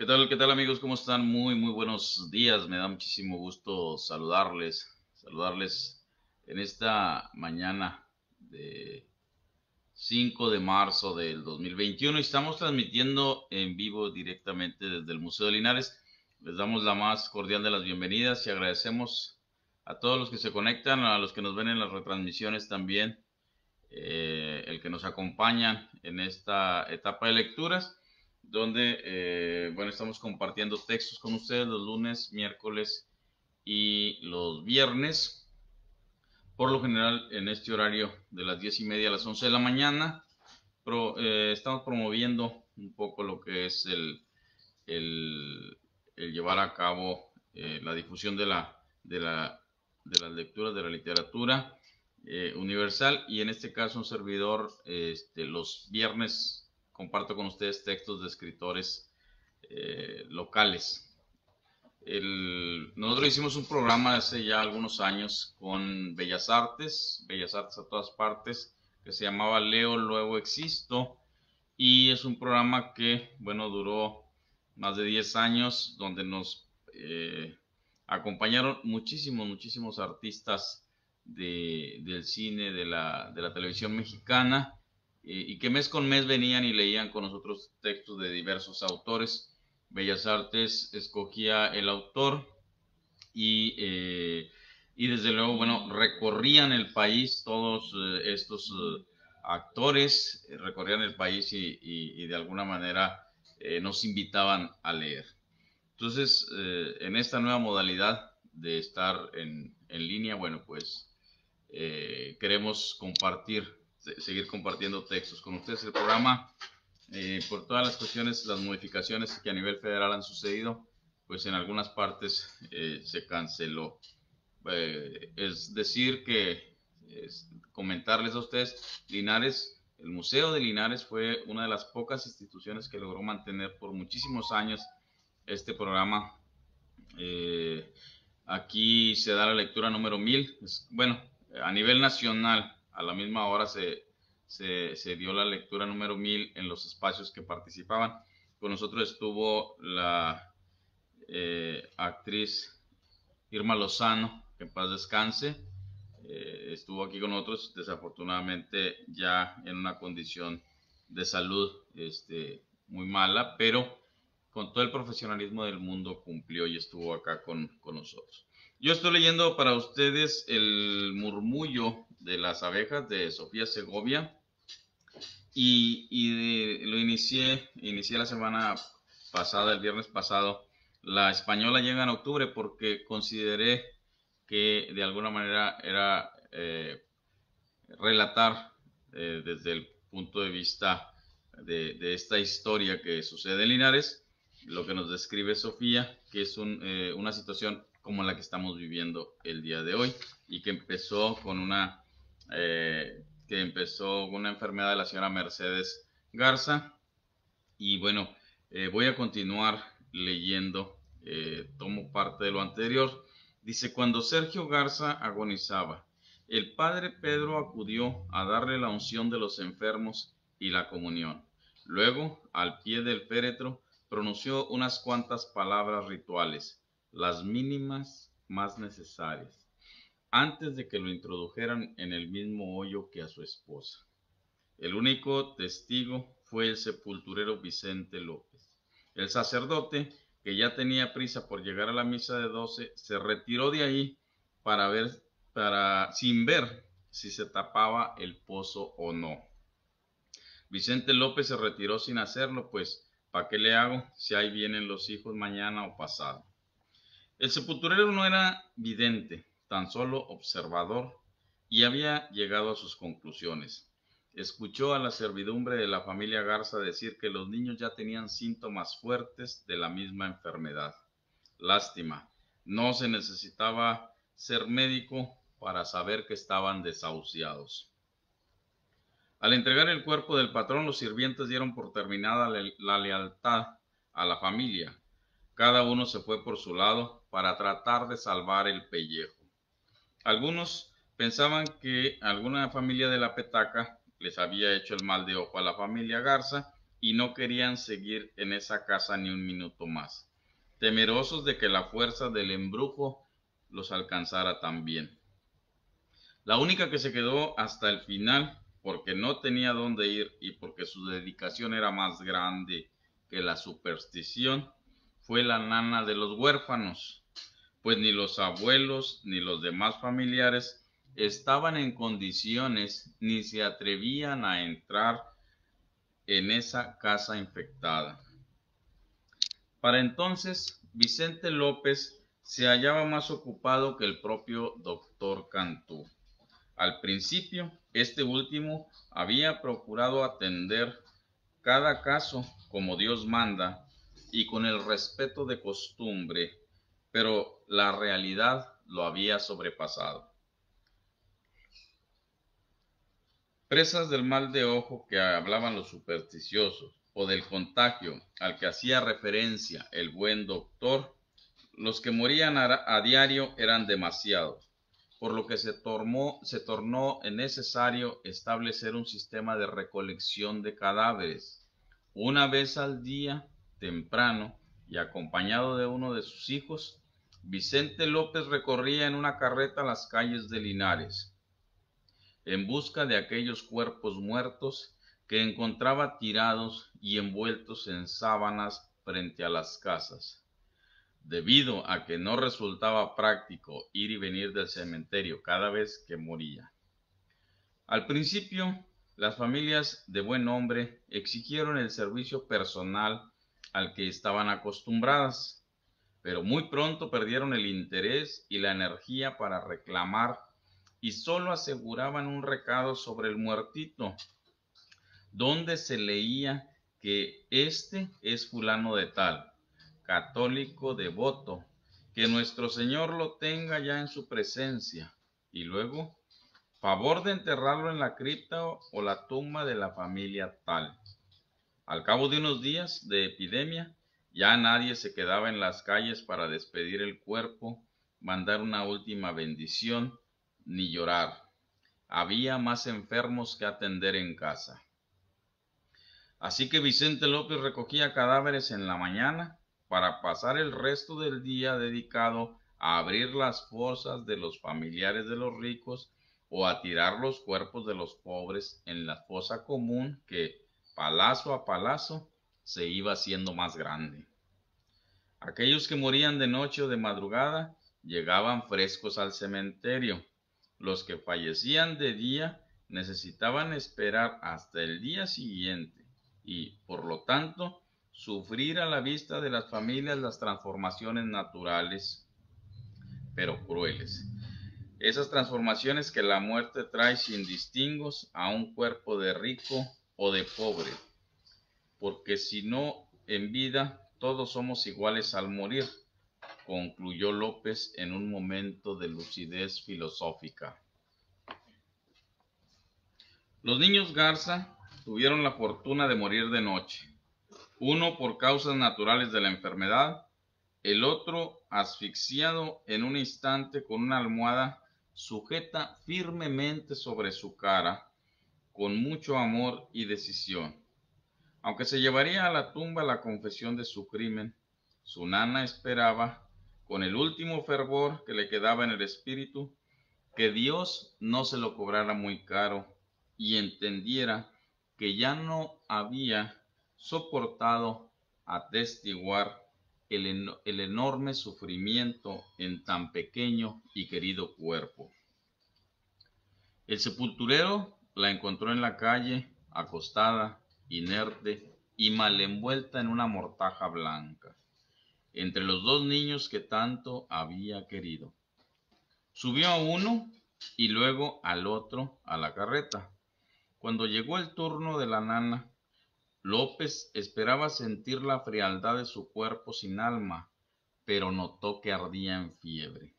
Qué tal amigos? ¿Cómo están? Muy buenos días. Me da muchísimo gusto saludarles en esta mañana de 5 de marzo del 2021 y estamos transmitiendo en vivo directamente desde el Museo de Linares. Les damos la más cordial de las bienvenidas y agradecemos a todos los que se conectan, a los que nos ven en las retransmisiones también, el que nos acompañan en esta etapa de lecturas, donde bueno, estamos compartiendo textos con ustedes los lunes, miércoles y los viernes, por lo general en este horario de las 10:30 a las 11 de la mañana. Estamos promoviendo un poco lo que es el, el llevar a cabo la difusión de las lecturas, de la literatura universal, y en este caso un servidor, los viernes comparto con ustedes textos de escritores locales. Nosotros hicimos un programa hace ya algunos años con Bellas Artes a todas partes, que se llamaba Leo, luego existo, y es un programa que, bueno, duró más de 10 años, donde nos acompañaron muchísimos artistas del cine, de la televisión mexicana, y que mes con mes venían y leían con nosotros textos de diversos autores. Bellas Artes escogía el autor y desde luego, bueno, recorrían el país todos estos actores, recorrían el país y de alguna manera nos invitaban a leer. Entonces, en esta nueva modalidad de estar en línea, bueno, pues queremos seguir compartiendo textos con ustedes. El programa, por todas las cuestiones, las modificaciones que a nivel federal han sucedido, pues en algunas partes se canceló. Es decir que, comentarles a ustedes, Linares, el Museo de Linares fue una de las pocas instituciones que logró mantener por muchísimos años este programa. Eh, Aquí se da la lectura número 1000. Bueno, a nivel nacional, a la misma hora se dio la lectura número 1000 en los espacios que participaban. Con nosotros estuvo la actriz Irma Lozano, que en paz descanse. Estuvo aquí con nosotros, desafortunadamente ya en una condición de salud muy mala, pero con todo el profesionalismo del mundo cumplió y estuvo acá con nosotros. Yo estoy leyendo para ustedes El murmullo de las abejas de Sofía Segovia, lo inicié la semana pasada, el viernes pasado. La española llega en octubre porque consideré que de alguna manera era relatar desde el punto de vista de esta historia que sucede en Linares, lo que nos describe Sofía, que es una situación como la que estamos viviendo el día de hoy, y que empezó con una enfermedad de la señora Mercedes Garza. Y bueno, voy a continuar leyendo, tomo parte de lo anterior. Dice: cuando Sergio Garza agonizaba, el padre Pedro acudió a darle la unción de los enfermos y la comunión. Luego, al pie del féretro, pronunció unas cuantas palabras rituales, las mínimas más necesarias, antes de que lo introdujeran en el mismo hoyo que a su esposa. El único testigo fue el sepulturero Vicente López. El sacerdote, que ya tenía prisa por llegar a la misa de 12, se retiró de ahí sin ver si se tapaba el pozo o no. Vicente López se retiró sin hacerlo, pues ¿para qué le hago si ahí vienen los hijos mañana o pasado? El sepulturero no era vidente, tan solo observador, y había llegado a sus conclusiones. Escuchó a la servidumbre de la familia Garza decir que los niños ya tenían síntomas fuertes de la misma enfermedad. Lástima, no se necesitaba ser médico para saber que estaban desahuciados. Al entregar el cuerpo del patrón, los sirvientes dieron por terminada la lealtad a la familia. Cada uno se fue por su lado para tratar de salvar el pellejo. Algunos pensaban que alguna familia de la petaca les había hecho el mal de ojo a la familia Garza y no querían seguir en esa casa ni un minuto más, temerosos de que la fuerza del embrujo los alcanzara también. La única que se quedó hasta el final, porque no tenía dónde ir y porque su dedicación era más grande que la superstición, fue la nana de los huérfanos, pues ni los abuelos ni los demás familiares estaban en condiciones ni se atrevían a entrar en esa casa infectada. Para entonces, Vicente López se hallaba más ocupado que el propio doctor Cantú. Al principio, este último había procurado atender cada caso como Dios manda y con el respeto de costumbre, pero la realidad lo había sobrepasado. Presas del mal de ojo que hablaban los supersticiosos, o del contagio al que hacía referencia el buen doctor, los que morían a diario eran demasiados, por lo que se tornó necesario establecer un sistema de recolección de cadáveres. Una vez al día, temprano, y acompañado de uno de sus hijos, Vicente López recorría en una carreta las calles de Linares, en busca de aquellos cuerpos muertos que encontraba tirados y envueltos en sábanas frente a las casas. Debido a que no resultaba práctico ir y venir del cementerio cada vez que moría. Al principio, las familias de buen hombre exigieron el servicio personal al que estaban acostumbradas, pero muy pronto perdieron el interés y la energía para reclamar y solo aseguraban un recado sobre el muertito, donde se leía que este es fulano de tal, católico devoto, que nuestro Señor lo tenga ya en su presencia, y luego, favor de enterrarlo en la cripta o la tumba de la familia tal. Al cabo de unos días de epidemia, ya nadie se quedaba en las calles para despedir el cuerpo, mandar una última bendición, ni llorar. Había más enfermos que atender en casa. Así que Vicente López recogía cadáveres en la mañana para pasar el resto del día dedicado a abrir las fosas de los familiares de los ricos o a tirar los cuerpos de los pobres en la fosa común que, palazo a palazo, se iba haciendo más grande. Aquellos que morían de noche o de madrugada llegaban frescos al cementerio. Los que fallecían de día necesitaban esperar hasta el día siguiente y, por lo tanto, sufrir a la vista de las familias las transformaciones naturales, pero crueles. Esas transformaciones que la muerte trae sin distingos a un cuerpo de rico o de pobre, porque si no en vida todos somos iguales al morir, concluyó López en un momento de lucidez filosófica. Los niños Garza tuvieron la fortuna de morir de noche, uno por causas naturales de la enfermedad, el otro asfixiado en un instante con una almohada sujeta firmemente sobre su cara, con mucho amor y decisión. Aunque se llevaría a la tumba la confesión de su crimen, su nana esperaba, con el último fervor que le quedaba en el espíritu, que Dios no se lo cobrara muy caro y entendiera que ya no había soportado atestiguar el enorme sufrimiento en tan pequeño y querido cuerpo. El sepulturero la encontró en la calle, acostada, inerte y mal envuelta en una mortaja blanca, entre los dos niños que tanto había querido. Subió a uno y luego al otro a la carreta. Cuando llegó el turno de la nana, López esperaba sentir la frialdad de su cuerpo sin alma, pero notó que ardía en fiebre.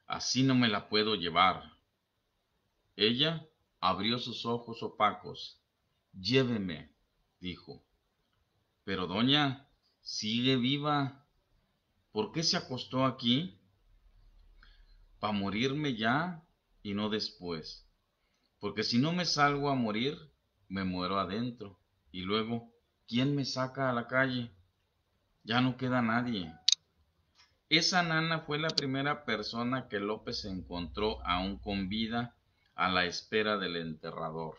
Así no me la puedo llevar. Ella abrió sus ojos opacos. Lléveme, dijo. Pero doña, sigue viva. ¿Por qué se acostó aquí? Pa' morirme ya y no después. Porque si no me salgo a morir, me muero adentro. Y luego, ¿Quién me saca a la calle? Ya no queda nadie. Esa nana fue la primera persona que López encontró aún con vida a la espera del enterrador,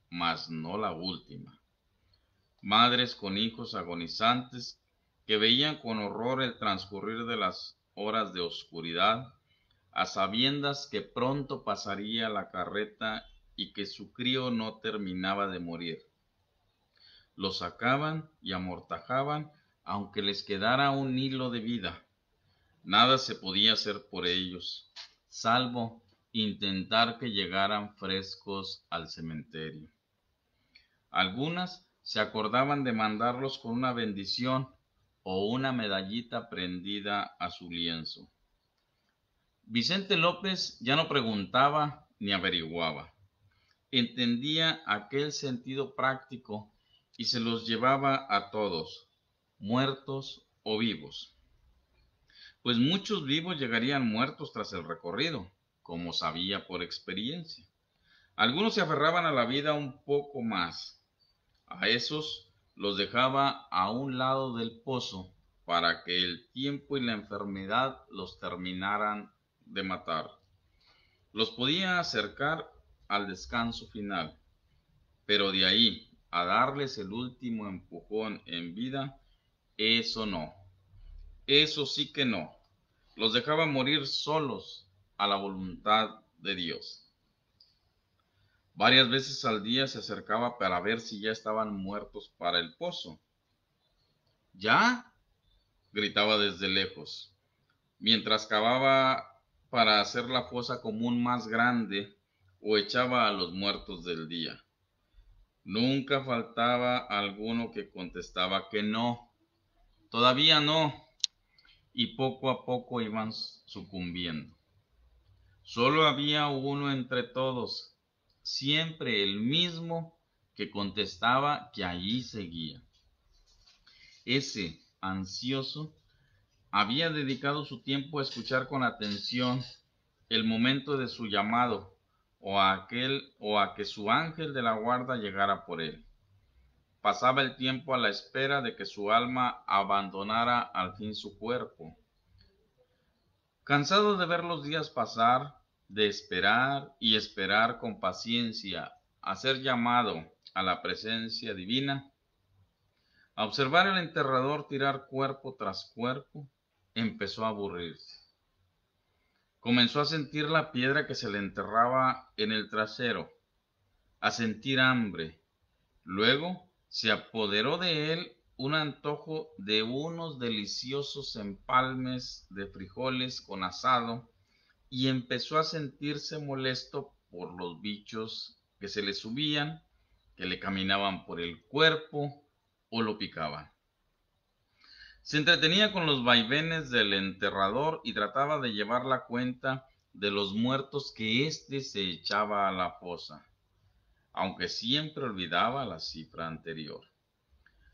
mas no la última. Madres con hijos agonizantes que veían con horror el transcurrir de las horas de oscuridad, a sabiendas que pronto pasaría la carreta y que su crío no terminaba de morir. Lo sacaban y amortajaban aunque les quedara un hilo de vida. Nada se podía hacer por ellos, salvo intentar que llegaran frescos al cementerio. Algunas se acordaban de mandarlos con una bendición o una medallita prendida a su lienzo. Vicente López ya no preguntaba ni averiguaba. Entendía aquel sentido práctico y se los llevaba a todos, muertos o vivos. Pues muchos vivos llegarían muertos tras el recorrido, como sabía por experiencia. Algunos se aferraban a la vida un poco más. A esos los dejaba a un lado del pozo para que el tiempo y la enfermedad los terminaran de matar. Los podía acercar al descanso final, pero de ahí a darles el último empujón en vida, eso no. Eso sí que no. Los dejaba morir solos a la voluntad de Dios. Varias veces al día se acercaba para ver si ya estaban muertos para el pozo. ¿Ya? Gritaba desde lejos, mientras cavaba para hacer la fosa común más grande o echaba a los muertos del día. Nunca faltaba alguno que contestaba que no, todavía no, y poco a poco iban sucumbiendo. Solo había uno entre todos, siempre el mismo, que contestaba que allí seguía. Ese, ansioso, había dedicado su tiempo a escuchar con atención el momento de su llamado o a que su ángel de la guarda llegara por él. Pasaba el tiempo a la espera de que su alma abandonara al fin su cuerpo. Cansado de ver los días pasar, de esperar y esperar con paciencia a ser llamado a la presencia divina, a observar el enterrador tirar cuerpo tras cuerpo, empezó a aburrirse. Comenzó a sentir la piedra que se le enterraba en el trasero, a sentir hambre. Luego se apoderó de él un antojo de unos deliciosos empalmes de frijoles con asado y empezó a sentirse molesto por los bichos que se le subían, que le caminaban por el cuerpo o lo picaban. Se entretenía con los vaivenes del enterrador y trataba de llevar la cuenta de los muertos que éste se echaba a la fosa, aunque siempre olvidaba la cifra anterior.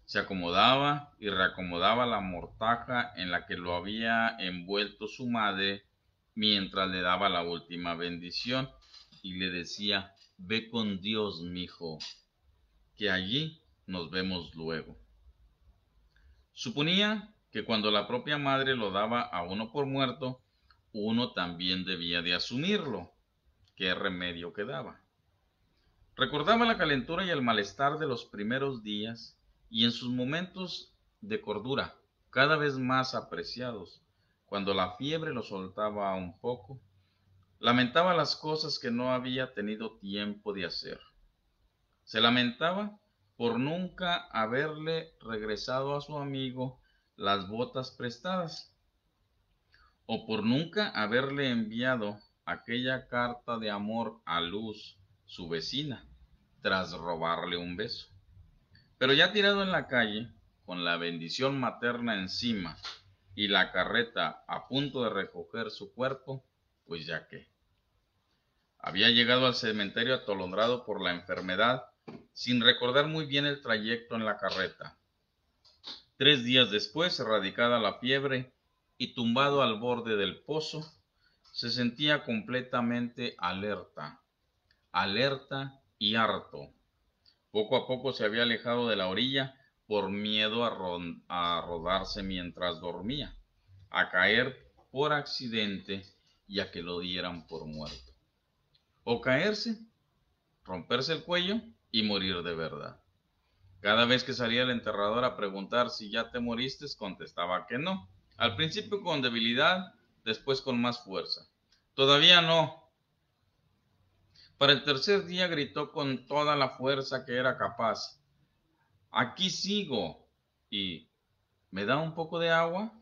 Se acomodaba y reacomodaba la mortaja en la que lo había envuelto su madre mientras le daba la última bendición y le decía: ve con Dios, mijo, que allí nos vemos luego. Suponía que cuando la propia madre lo daba a uno por muerto, uno también debía de asumirlo. ¿Qué remedio quedaba? Recordaba la calentura y el malestar de los primeros días y en sus momentos de cordura, cada vez más apreciados, cuando la fiebre lo soltaba un poco, lamentaba las cosas que no había tenido tiempo de hacer. Se lamentaba por nunca haberle regresado a su amigo las botas prestadas, o por nunca haberle enviado aquella carta de amor a Luz, su vecina, tras robarle un beso. Pero ya tirado en la calle, con la bendición materna encima y la carreta a punto de recoger su cuerpo, pues ya qué. Había llegado al cementerio atolondrado por la enfermedad, sin recordar muy bien el trayecto en la carreta. 3 días después, erradicada la fiebre y tumbado al borde del pozo, se sentía completamente alerta y harto. Poco a poco se había alejado de la orilla por miedo a rodarse mientras dormía, a caer por accidente y a que lo dieran por muerto. O caerse, romperse el cuello y morir de verdad. Cada vez que salía el enterrador a preguntar si ya te moriste, contestaba que no. Al principio con debilidad, después con más fuerza. Todavía no. Para el tercer día gritó con toda la fuerza que era capaz. Aquí sigo. ¿Y me da un poco de agua?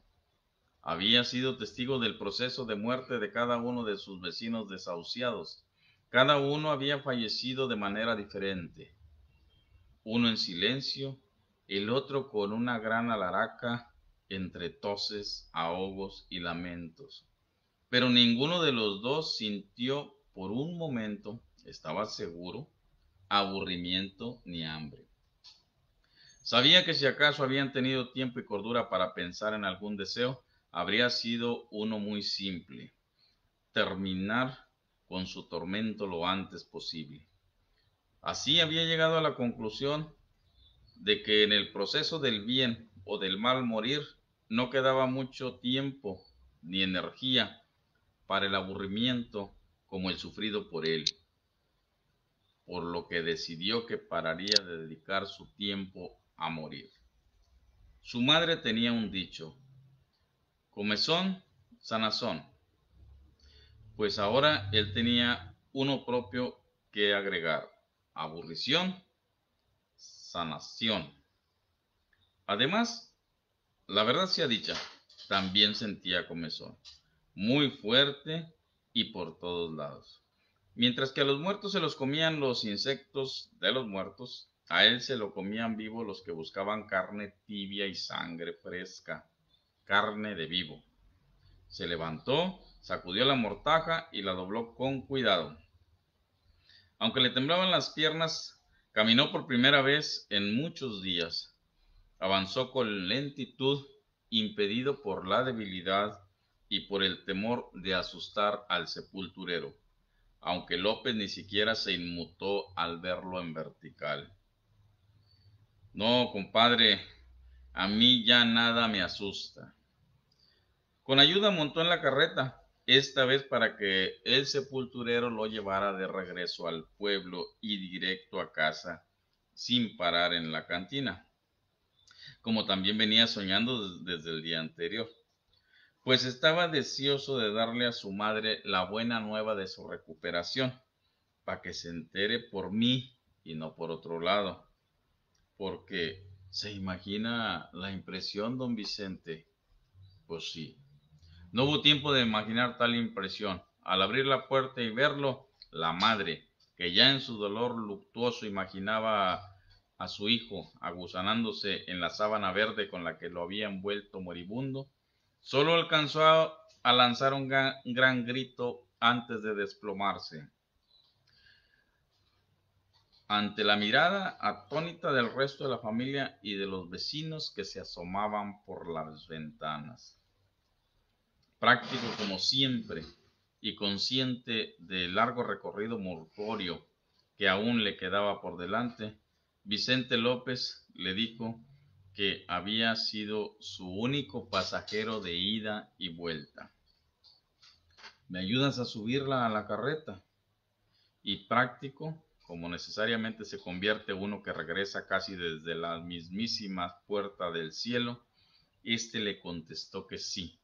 Había sido testigo del proceso de muerte de cada uno de sus vecinos desahuciados. Cada uno había fallecido de manera diferente. Uno en silencio, el otro con una gran alaraca entre toses, ahogos y lamentos. Pero ninguno de los dos sintió por un momento, estaba seguro, aburrimiento ni hambre. Sabía que si acaso habían tenido tiempo y cordura para pensar en algún deseo, habría sido uno muy simple: terminar con su tormento lo antes posible. Así había llegado a la conclusión de que en el proceso del bien o del mal morir no quedaba mucho tiempo ni energía para el aburrimiento como el sufrido por él, por lo que decidió que pararía de dedicar su tiempo a morir. Su madre tenía un dicho: comezón, sanazón. Pues ahora él tenía uno propio que agregar: aburrición, sanación. Además, la verdad sea dicha, también sentía comezón, muy fuerte y por todos lados. Mientras que a los muertos se los comían los insectos de los muertos, a él se lo comían vivo los que buscaban carne tibia y sangre fresca, carne de vivo. Se levantó, sacudió la mortaja y la dobló con cuidado. Aunque le temblaban las piernas, caminó por primera vez en muchos días. Avanzó con lentitud, impedido por la debilidad y por el temor de asustar al sepulturero, aunque López ni siquiera se inmutó al verlo en vertical. No, compadre, a mí ya nada me asusta. Con ayuda montó en la carreta, esta vez para que el sepulturero lo llevara de regreso al pueblo y directo a casa, sin parar en la cantina, como también venía soñando desde el día anterior, pues estaba deseoso de darle a su madre la buena nueva de su recuperación, para que se entere por mí y no por otro lado, porque se imagina la impresión, don Vicente. Pues sí, no hubo tiempo de imaginar tal impresión. Al abrir la puerta y verlo, la madre, que ya en su dolor luctuoso imaginaba a su hijo aguzanándose en la sábana verde con la que lo había envuelto moribundo, solo alcanzó a lanzar un gran grito antes de desplomarse. Ante la mirada atónita del resto de la familia y de los vecinos que se asomaban por las ventanas. Práctico como siempre y consciente del largo recorrido mortuorio que aún le quedaba por delante, Vicente López le dijo que había sido su único pasajero de ida y vuelta. ¿Me ayudas a subirla a la carreta? Y práctico, como necesariamente se convierte uno que regresa casi desde la mismísima puerta del cielo, éste le contestó que sí.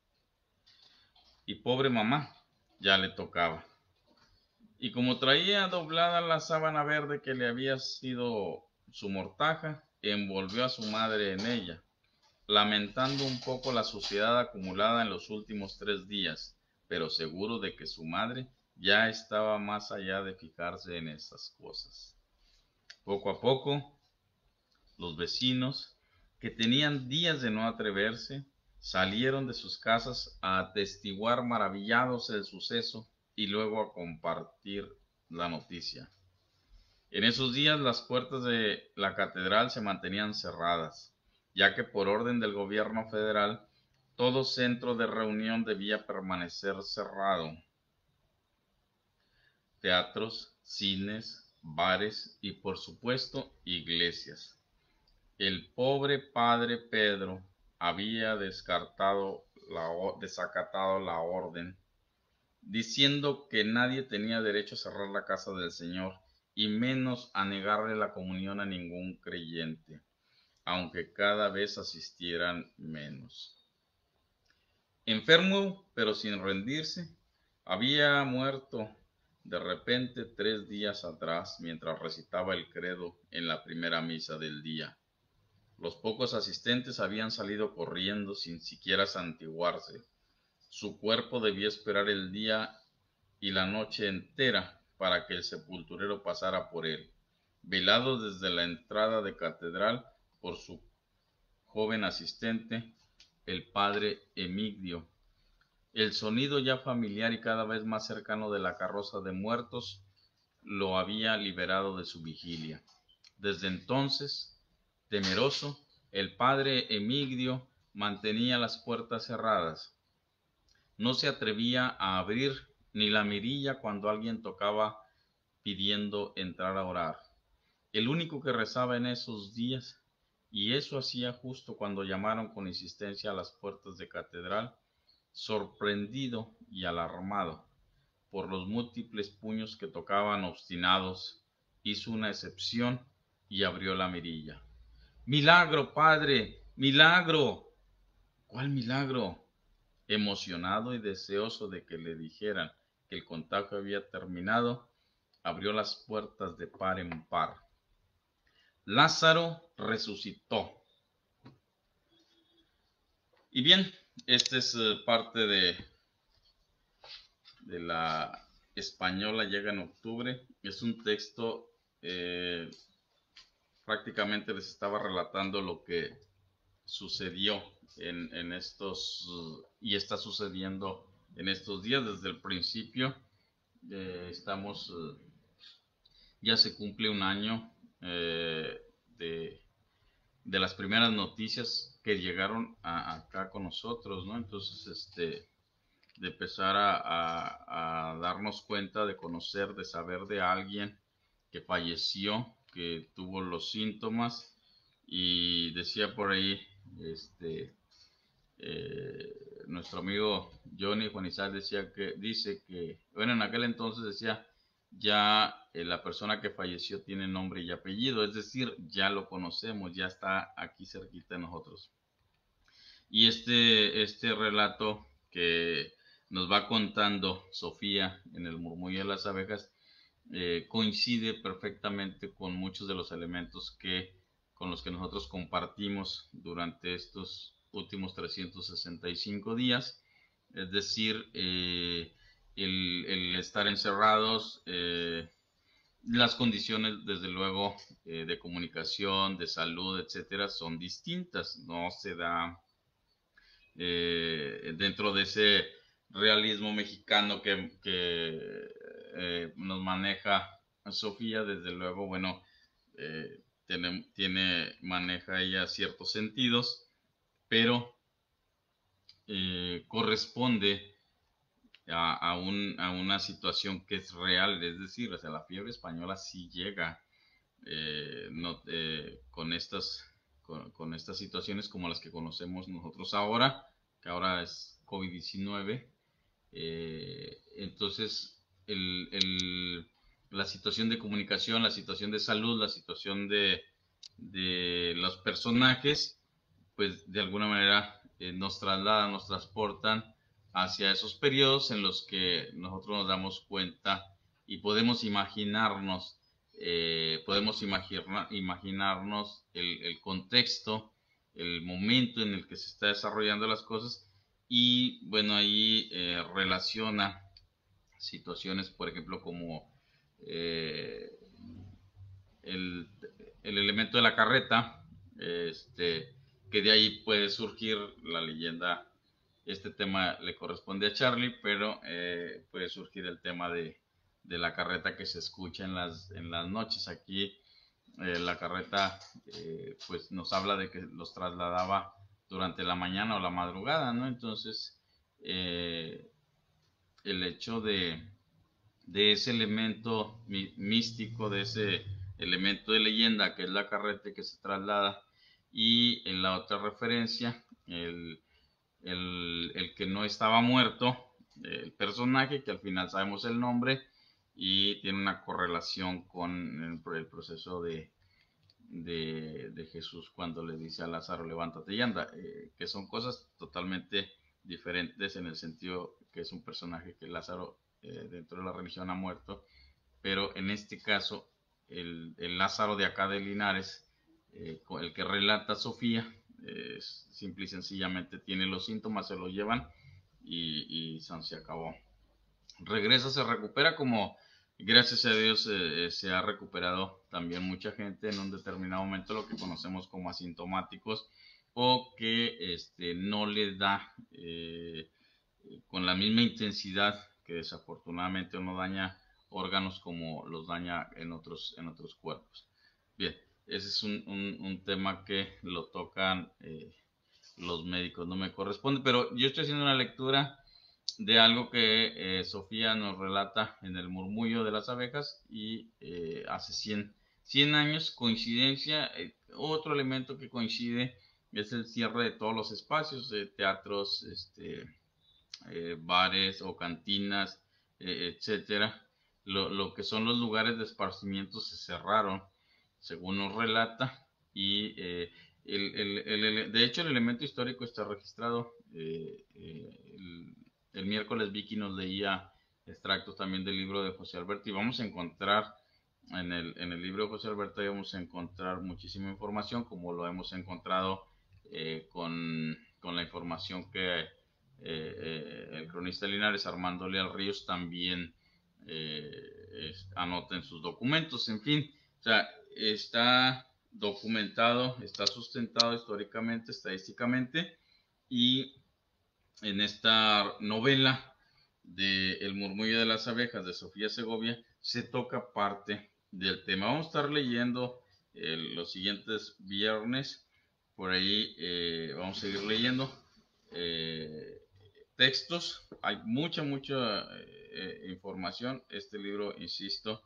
Y pobre mamá, ya le tocaba. Y como traía doblada la sábana verde que le había sido su mortaja, envolvió a su madre en ella, lamentando un poco la suciedad acumulada en los últimos 3 días, pero seguro de que su madre ya estaba más allá de fijarse en esas cosas. Poco a poco, los vecinos, que tenían días de no atreverse, salieron de sus casas a atestiguar maravillados el suceso y luego a compartir la noticia. En esos días las puertas de la catedral se mantenían cerradas, ya que por orden del gobierno federal todo centro de reunión debía permanecer cerrado. Teatros, cines, bares y por supuesto iglesias. El pobre padre Pedro había desacatado la orden, diciendo que nadie tenía derecho a cerrar la casa del Señor y menos a negarle la comunión a ningún creyente, aunque cada vez asistieran menos. Enfermo, pero sin rendirse, había muerto de repente 3 días atrás mientras recitaba el credo en la primera misa del día. Los pocos asistentes habían salido corriendo sin siquiera santiguarse. Su cuerpo debía esperar el día y la noche entera para que el sepulturero pasara por él, velado desde la entrada de catedral por su joven asistente, el padre Emigdio. El sonido ya familiar y cada vez más cercano de la carroza de muertos lo había liberado de su vigilia. Desde entonces, temeroso, el padre Emigdio mantenía las puertas cerradas. No se atrevía a abrir ni la mirilla cuando alguien tocaba pidiendo entrar a orar. El único que rezaba en esos días, y eso hacía justo cuando llamaron con insistencia a las puertas de catedral, sorprendido y alarmado por los múltiples puños que tocaban obstinados, hizo una excepción y abrió la mirilla. ¡Milagro, padre! ¡Milagro! ¿Cuál milagro? Emocionado y deseoso de que le dijeran que el contagio había terminado, abrió las puertas de par en par. Lázaro resucitó. Y bien, esta es parte de la Española llega en octubre. Es un texto, prácticamente les estaba relatando lo que sucedió en estos, y está sucediendo en estos días desde el principio. Estamos, ya se cumple un año de, de las primeras noticias que llegaron acá con nosotros, ¿no? Entonces, de empezar a darnos cuenta, de conocer, de saber de alguien que falleció, que tuvo los síntomas, y decía por ahí, eh, nuestro amigo Johnny Juanizar dice que, bueno, en aquel entonces decía, ya la persona que falleció tiene nombre y apellido, es decir, ya lo conocemos, ya está aquí cerquita de nosotros. Y este relato que nos va contando Sofía en el murmullo de las abejas coincide perfectamente con muchos de los elementos con los que nosotros compartimos durante estos últimos 365 días, es decir, el estar encerrados, las condiciones, desde luego, de comunicación, de salud, etcétera, son distintas. No se da dentro de ese realismo mexicano que nos maneja Sofía. Desde luego, bueno, maneja ella ciertos sentidos, pero corresponde a una situación que es real, es decir, o sea, la fiebre española sí llega con estas situaciones como las que conocemos nosotros ahora, que ahora es COVID-19. Entonces, la situación de comunicación, la situación de salud, la situación de los personajes, pues de alguna manera nos trasladan, nos transportan hacia esos periodos en los que nosotros nos damos cuenta y podemos imaginarnos el contexto, el momento en el que se está desarrollando las cosas, y bueno, ahí relaciona situaciones, por ejemplo, como eh, el, el elemento de la carreta, que de ahí puede surgir la leyenda. Este tema le corresponde a Charlie, pero puede surgir el tema de la carreta que se escucha en las noches. Aquí la carreta pues nos habla de que los trasladaba durante la mañana o la madrugada, ¿no? Entonces, el hecho de ese elemento místico, de ese elemento de leyenda que es la carreta que se traslada, y en la otra referencia, el que no estaba muerto, el personaje que al final sabemos el nombre y tiene una correlación con el proceso de Jesús cuando le dice a Lázaro levántate y anda, que son cosas totalmente diferentes en el sentido que es un personaje que Lázaro dentro de la religión ha muerto, pero en este caso el Lázaro de acá de Linares, el que relata Sofía, simple y sencillamente tiene los síntomas, se los llevan y se acabó. Regresa, se recupera como gracias a Dios se ha recuperado también mucha gente en un determinado momento, lo que conocemos como asintomáticos o que no le da con la misma intensidad que desafortunadamente no daña órganos como los daña en otros cuerpos. Bien, ese es un tema que lo tocan los médicos, no me corresponde, pero yo estoy haciendo una lectura de algo que Sofía nos relata en El murmullo de las abejas y hace 100 años, coincidencia, otro elemento que coincide es el cierre de todos los espacios, teatros, bares o cantinas, etcétera. Lo que son los lugares de esparcimiento se cerraron, según nos relata, y de hecho el elemento histórico está registrado. El miércoles Vicky nos leía extractos también del libro de José Alberto y vamos a encontrar en el libro de José Alberto vamos a encontrar muchísima información como lo hemos encontrado con la información que el cronista Linares Armando Leal Ríos también anota en sus documentos. En fin, o sea, está documentado, está sustentado históricamente, estadísticamente, y en esta novela de El murmullo de las abejas de Sofía Segovia se toca parte del tema. Vamos a estar leyendo los siguientes viernes, por ahí vamos a seguir leyendo textos, hay mucha información. Este libro, insisto,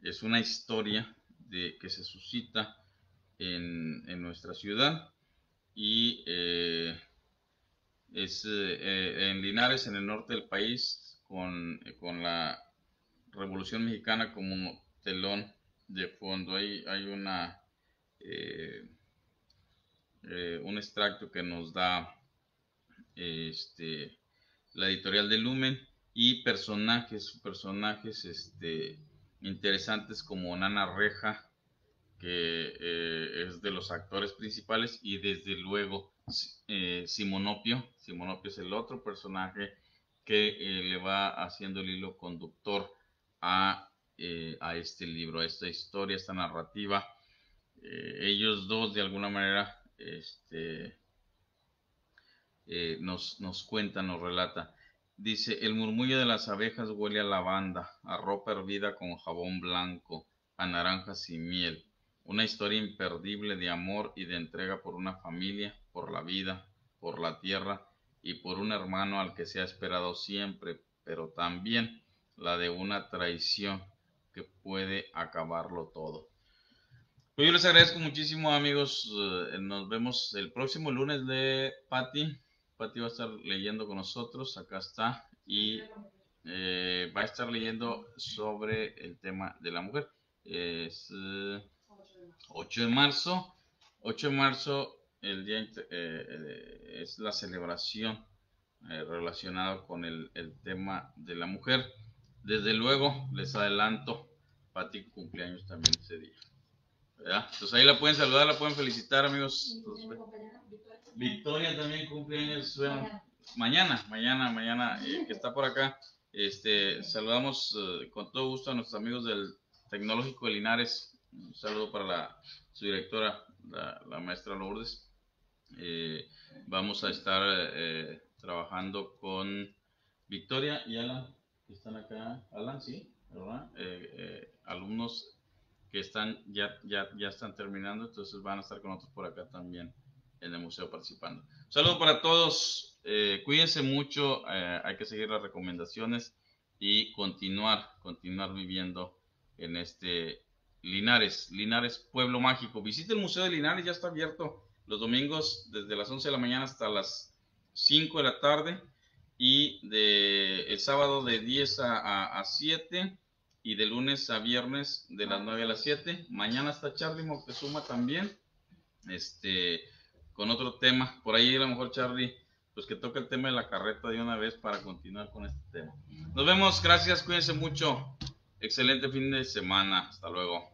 es una historia que se suscita en nuestra ciudad y es en Linares, en el norte del país, con la Revolución Mexicana como telón de fondo. Hay un extracto que nos da la editorial de Lumen y personajes interesantes como Nana Reja, que es de los actores principales, y desde luego Simonopio es el otro personaje que le va haciendo el hilo conductor a este libro, a esta historia, a esta narrativa. Ellos dos de alguna manera nos cuenta, nos relata. Dice, el murmullo de las abejas huele a lavanda, a ropa hervida con jabón blanco, a naranjas y miel. Una historia imperdible de amor y de entrega por una familia, por la vida, por la tierra y por un hermano al que se ha esperado siempre, pero también la de una traición que puede acabarlo todo. Pues yo les agradezco muchísimo, amigos. Nos vemos el próximo lunes de Patti. Patti va a estar leyendo con nosotros, acá está, y va a estar leyendo sobre el tema de la mujer. Es 8 de marzo. 8 de marzo, el día es la celebración relacionada con el tema de la mujer. Desde luego, les adelanto, Patti cumpleaños también ese día. ¿Verdad? Entonces ahí la pueden saludar, la pueden felicitar, amigos. Entonces, Victoria también cumpleaños, bueno, mañana, que está por acá. Saludamos con todo gusto a nuestros amigos del Tecnológico de Linares. Un saludo para su directora, la maestra Lourdes. Vamos a estar trabajando con Victoria y Alan, que están acá. Alan, sí, ¿verdad? Alumnos que ya están terminando, entonces van a estar con nosotros por acá también en el museo participando. Un saludo para todos, cuídense mucho, hay que seguir las recomendaciones y continuar viviendo en Linares, Pueblo Mágico. Visite el Museo de Linares, ya está abierto Los domingos desde las 11 de la mañana hasta las 5 de la tarde y el sábado de 10 a 7 y de lunes a viernes de las 9 a las 7. Mañana está Charlie Moctezuma también, con otro tema. Por ahí a lo mejor Charlie, pues que toque el tema de la carreta de una vez para continuar con este tema. Nos vemos, gracias, cuídense mucho. Excelente fin de semana. Hasta luego.